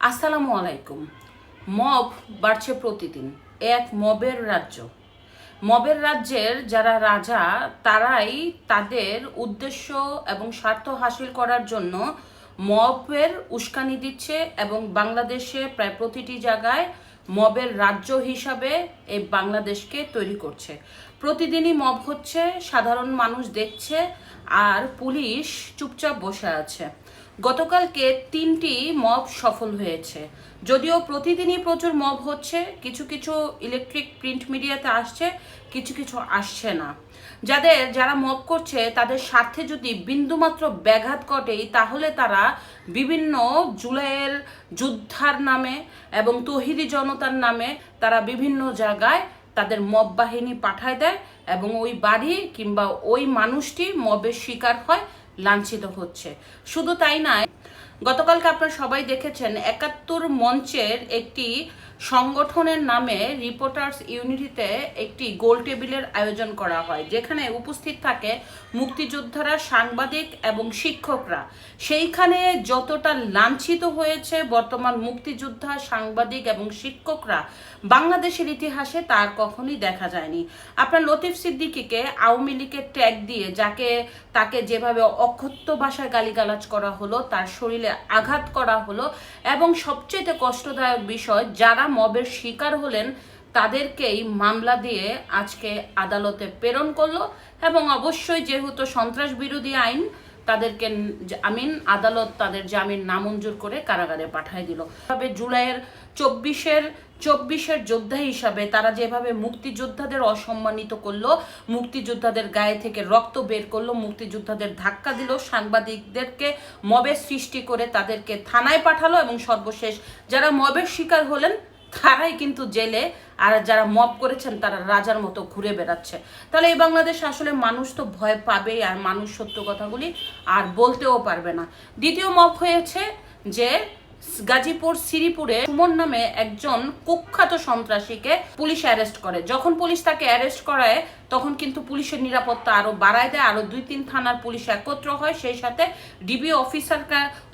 আসসালামু আলাইকুম। মব বাড়ছে প্রতিদিন। এক মবের রাজ্য। মবের রাজ্যের যারা রাজা তারাই তাদের উদ্দেশ্য এবং স্বার্থ হাসিল করার জন্য মবের উস্কানি দিচ্ছে এবং বাংলাদেশে প্রায় প্রতিটি জায়গায় মবের রাজ্য হিসাবে এই বাংলাদেশকে তৈরি করছে। প্রতিদিনই মব হচ্ছে, সাধারণ মানুষ দেখছে আর পুলিশ চুপচাপ বসে আছে। গতকালকে 3টি মব সফল হয়েছে। যদিও প্রতিদিনই প্রচুর মব হচ্ছে, কিছু কিছু ইলেকট্রিক প্রিন্ট মিডিয়াতে আসছে, কিছু কিছু আসছে না। যারা মব করছে তাদের স্বার্থে যদি বিন্দুমাত্র ব্যাঘাত ঘটেই তাহলে তারা বিভিন্ন জুলাইয়ের যুদ্ধার নামে এবং তৌহিদি জনতার নামে তারা বিভিন্ন জায়গায় তাদের মব বাহিনী পাঠায় দেয় এবং ওই বাড়ি কিংবা ওই মানুষটি মবের শিকার হয়, লাঞ্ছিত হচ্ছে। শুধু তাই নয়, গতকালকে আপনারা সবাই দেখেছেন ৭১ মঞ্চের একটি সংগঠনের নামে রিপোর্টার্স ইউনিটিতে একটি গোল টেবিলের আয়োজন করা হয়, যেখানে উপস্থিত থাকে মুক্তিযোদ্ধারা, সাংবাদিক এবং শিক্ষকরা। সেইখানে যতটা লাঞ্ছিত হয়েছে বর্তমান মুক্তিযোদ্ধা, সাংবাদিক এবং শিক্ষকরা বাংলাদেশের ইতিহাসে তার কখনোই দেখা যায়নি। আপনার লতিফ সিদ্দিকীকে আওয়ামী লীগের ট্যাগ দিয়ে তাকে যেভাবে অকথ্য ভাষায় গালিগালাজ করা হলো, তার শরীরে আঘাত করা হলো এবং সবচেয়ে কষ্টদায়ক বিষয়, যারা মবের শিকার হলেন তাদেরকেই মামলা দিয়ে আজকে আদালতে প্রেরণ করলো এবং অবশ্যই যেহেতু সন্ত্রাস বিরোধী আইন, তাদেরকে আদালত তাদের জামিন নামঞ্জুর করে কারাগারে পাঠিয়ে দিল। তবে জুলাইয়ের 24-এর যোদ্ধা হিসাবে তারা যেভাবে মুক্তিযোদ্ধাদের অসম্মানিত করলো, মুক্তিযোদ্ধাদের গায়ে থেকে রক্ত বের করলো, মুক্তিযোদ্ধাদের ধাক্কা দিল, সাংবাদিকদেরকে মবের সৃষ্টি করে তাদেরকে থানায় পাঠালো এবং সর্বশেষ যারা মবের শিকার হলেন তারাই কিন্তু জেলে, আর যারা মব করেছেন তারা রাজার মতো ঘুরে বেড়াচ্ছে। তাহলে এই বাংলাদেশে আসলে মানুষ তো ভয় পাবেই, আর মানুষ সত্য কথাগুলি আর বলতেও পারবে না। দ্বিতীয় মব হয়েছে যে গাজীপুর শ্রীপুরে সুমন নামে একজন কুখ্যাত সন্ত্রাসীকে পুলিশ অ্যারেস্ট করে। যখন পুলিশ তাকে অ্যারেস্ট করায় তখন কিন্তু পুলিশের নিরাপত্তা আরো বাড়ায় দেয়, আরো 2-3 থানার পুলিশ একত্র হয়, সেই সাথে ডিবি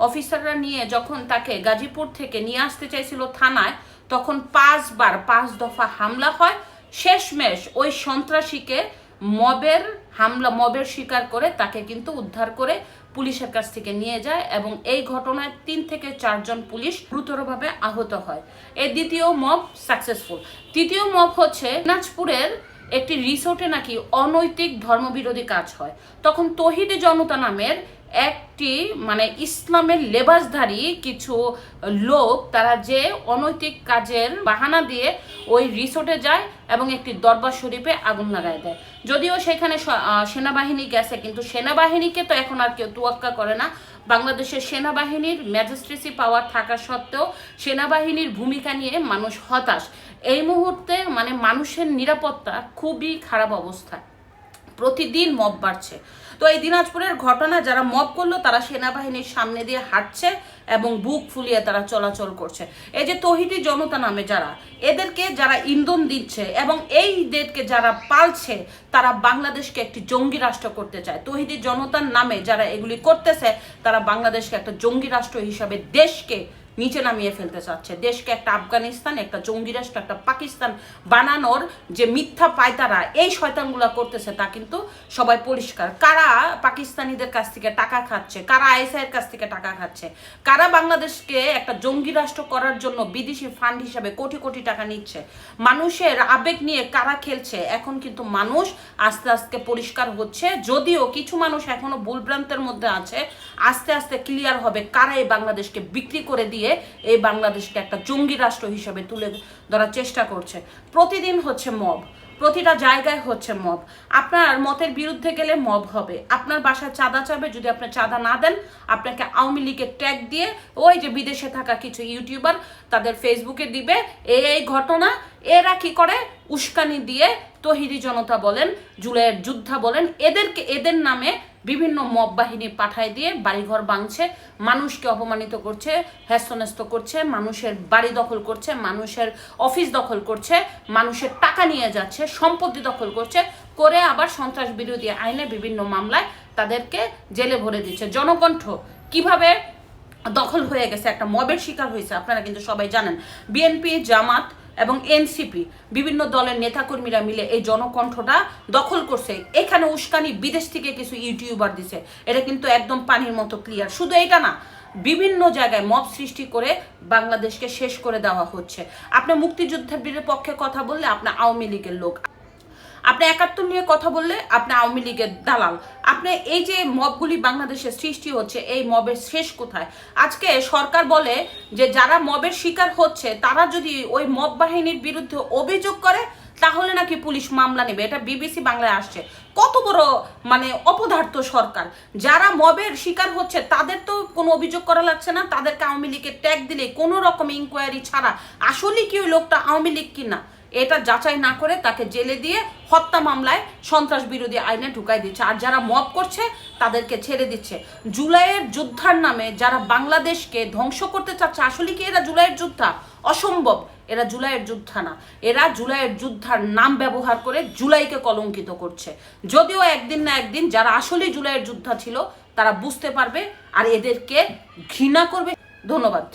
অফিসাররা নিয়ে যখন তাকে গাজীপুর থেকে নিয়ে আসতে চাইছিল থানায়, তখন 5 দফা হামলা হয়। শেষমেশ ওই সন্ত্রাসীকে মবের শিকার করে তাকে কিন্তু উদ্ধার করে পুলিশের কাছ থেকে নিয়ে যায় এবং এই ঘটনায় 3 থেকে 4 জন পুলিশ গুরুতরভাবে আহত হয়। এই দ্বিতীয় মব সাকসেসফুল। তৃতীয় মব হচ্ছে দিনাজপুরের একটি রিসোর্টে নাকি অনৈতিক ধর্মবিরোধী কাজ হয়। তখন তৌহিদি জনতা নামের একটি ইসলামের লেবাসধারী কিছু লোক, তারা যে অনৈতিক কাজের বাহানা দিয়ে ওই রিসোর্টে যায় এবং একটি দরবার শরীফে আগুন লাগায় দেয়। যদিও সেখানে সেনাবাহিনী গেছে, কিন্তু সেনাবাহিনীকে তো এখন আর কেউ তোয়াক্কা করে না। বাংলাদেশের সেনাবাহিনীর ম্যাজিস্ট্রেসি পাওয়ার থাকা সত্ত্বেও সেনাবাহিনীর ভূমিকা নিয়ে মানুষ হতাশ। এই মুহূর্তে মানুষের নিরাপত্তা খুবই খারাপ অবস্থা, প্রতিদিন মব বাড়ছে। তো এই দিনাজপুরের ঘটনা, যারা মব করলো তারা সেনাবাহিনীর সামনে দিয়ে হাঁটছে এবং বুক ফুলিয়ে তারা চলাচল করছে। এই যে তৌহিদি জনতা নামে এদেরকে যারা ইন্ধন দিচ্ছে এবং এইদেরকে যারা পালছে, তারা বাংলাদেশকে একটি জঙ্গি রাষ্ট্র করতে চায়। তৌহিদি জনতার নামে যারা এগুলি করতেছে তারা বাংলাদেশকে একটা জঙ্গি রাষ্ট্র হিসাবে দেশকে নিচে নামিয়ে ফেলতে চাচ্ছে। দেশকে একটা আফগানিস্তান, একটা জঙ্গি রাষ্ট্র, একটা পাকিস্তান বানানোর যে মিথ্যা পায়তারা এই শয়তানগুলা করতেছে তা কিন্তু সবাই পরিষ্কার। কারা পাকিস্তানিদের কাছ থেকে টাকা খাচ্ছে, কারা আইএসআইয়ের কাছ থেকে টাকা খাচ্ছে, কারা বাংলাদেশকে একটা জঙ্গি রাষ্ট্র করার জন্য বিদেশি ফান্ড হিসাবে কোটি কোটি টাকা নিচ্ছে, মানুষের আবেগ নিয়ে কারা খেলছে, এখন কিন্তু মানুষ আস্তে আস্তে পরিষ্কার হচ্ছে। যদিও কিছু মানুষ এখনো ভুলভ্রান্তের মধ্যে আছে, আস্তে আস্তে ক্লিয়ার হবে কারা এই বাংলাদেশকে বিক্রি করে দিয়ে এই বাংলাদেশকে একটা জঙ্গি রাষ্ট্র হিসাবে তুলে ধরার চেষ্টা করছে। প্রতিদিন হচ্ছে মব, প্রতিটা জায়গায় হচ্ছে মব। আপনার মতের বিরুদ্ধে গেলে মব হবে, আপনার বাসায় চাঁদা চাবে, যদি আপনি চাঁদা না দেন আপনাকে আওয়ামী লীগের ট্যাগ দিয়ে ওই যে বিদেশে থাকা কিছু ইউটিউবার তাদের ফেসবুকে দিবে এই ঘটনা। এরা কি করে? উস্কানি দিয়ে তৌহিদি জনতা বলেন, জুলাইয়ের যোদ্ধা বলেন, এদের নামে বিভিন্ন মব বাহিনী পাঠায় দিয়ে বাড়িঘর ভাঙছে, মানুষকে অপমানিত করছে, হেস্তনেস্ত করছে, মানুষের বাড়ি দখল করছে, মানুষের অফিস দখল করছে, মানুষের টাকা নিয়ে যাচ্ছে, সম্পত্তি দখল করছে, করে আবার সন্ত্রাস বিরোধী আইনে বিভিন্ন মামলায় তাদেরকে জেলে ভরে দিচ্ছে। জনকণ্ঠ কিভাবে দখল হয়ে গেছে, একটা মবের শিকার হয়েছে। আপনারা কিন্তু সবাই জানেন বিএনপি, জামাত এবং এনসিপি বিভিন্ন দলের নেতাকর্মীরা মিলে এই জনকণ্ঠটা দখল করছে। এখানে উস্কানি বিদেশ থেকে কিছু ইউটিউবার দিছে, এটা কিন্তু একদম পানির মতো ক্লিয়ার। শুধু এটা না, বিভিন্ন জায়গায় মব সৃষ্টি করে বাংলাদেশকে শেষ করে দেওয়া হচ্ছে। আপনি মুক্তিযুদ্ধের পক্ষে কথা বললে আপনি আওয়ামী লীগের লোক, আপনি ৭১ নিয়ে কথা বললে আপনি আওয়ামী লীগের দালাল। আপনি এই যে মবগুলি বাংলাদেশে সৃষ্টি হচ্ছে, এই মবের শেষ কোথায়? আজকে সরকার বলে যে যারা মবের শিকার হচ্ছে তারা যদি ওই মব বাহিনীর বিরুদ্ধে অভিযোগ করে তাহলে নাকি পুলিশ মামলা নেবে। এটা বিবিসি বাংলায় আসছে। কত বড় মানে অপদার্থ সরকার! যারা মবের শিকার হচ্ছে তাদের তো কোনো অভিযোগ করা লাগছে না, তাদেরকে আওয়ামী লীগের ট্যাগ দিলে কোনো রকম ইনকোয়ারি ছাড়া আসলে কি ওই লোকটা আওয়ামী লীগ কিনা এটা যাচাই না করে তাকে জেলে দিয়ে হত্যা মামলায় সন্ত্রাস বিরোধী আইনে ঢুকাই দিচ্ছে। আর যারা মব করছে তাদেরকে ছেড়ে দিচ্ছে। জুলাইয়ের যুদ্ধার নামে যারা বাংলাদেশকে ধ্বংস করতে চাচ্ছে, আসলে কি এরা জুলাইয়ের যোদ্ধা? অসম্ভব, এরা জুলাইয়ের যোদ্ধা না। এরা জুলাইয়ের যোদ্ধার নাম ব্যবহার করে জুলাইকে কলঙ্কিত করছে। যদিও একদিন না একদিন যারা আসলে জুলাইয়ের যোদ্ধা ছিল তারা বুঝতে পারবে আর এদেরকে ঘৃণা করবে। ধন্যবাদ।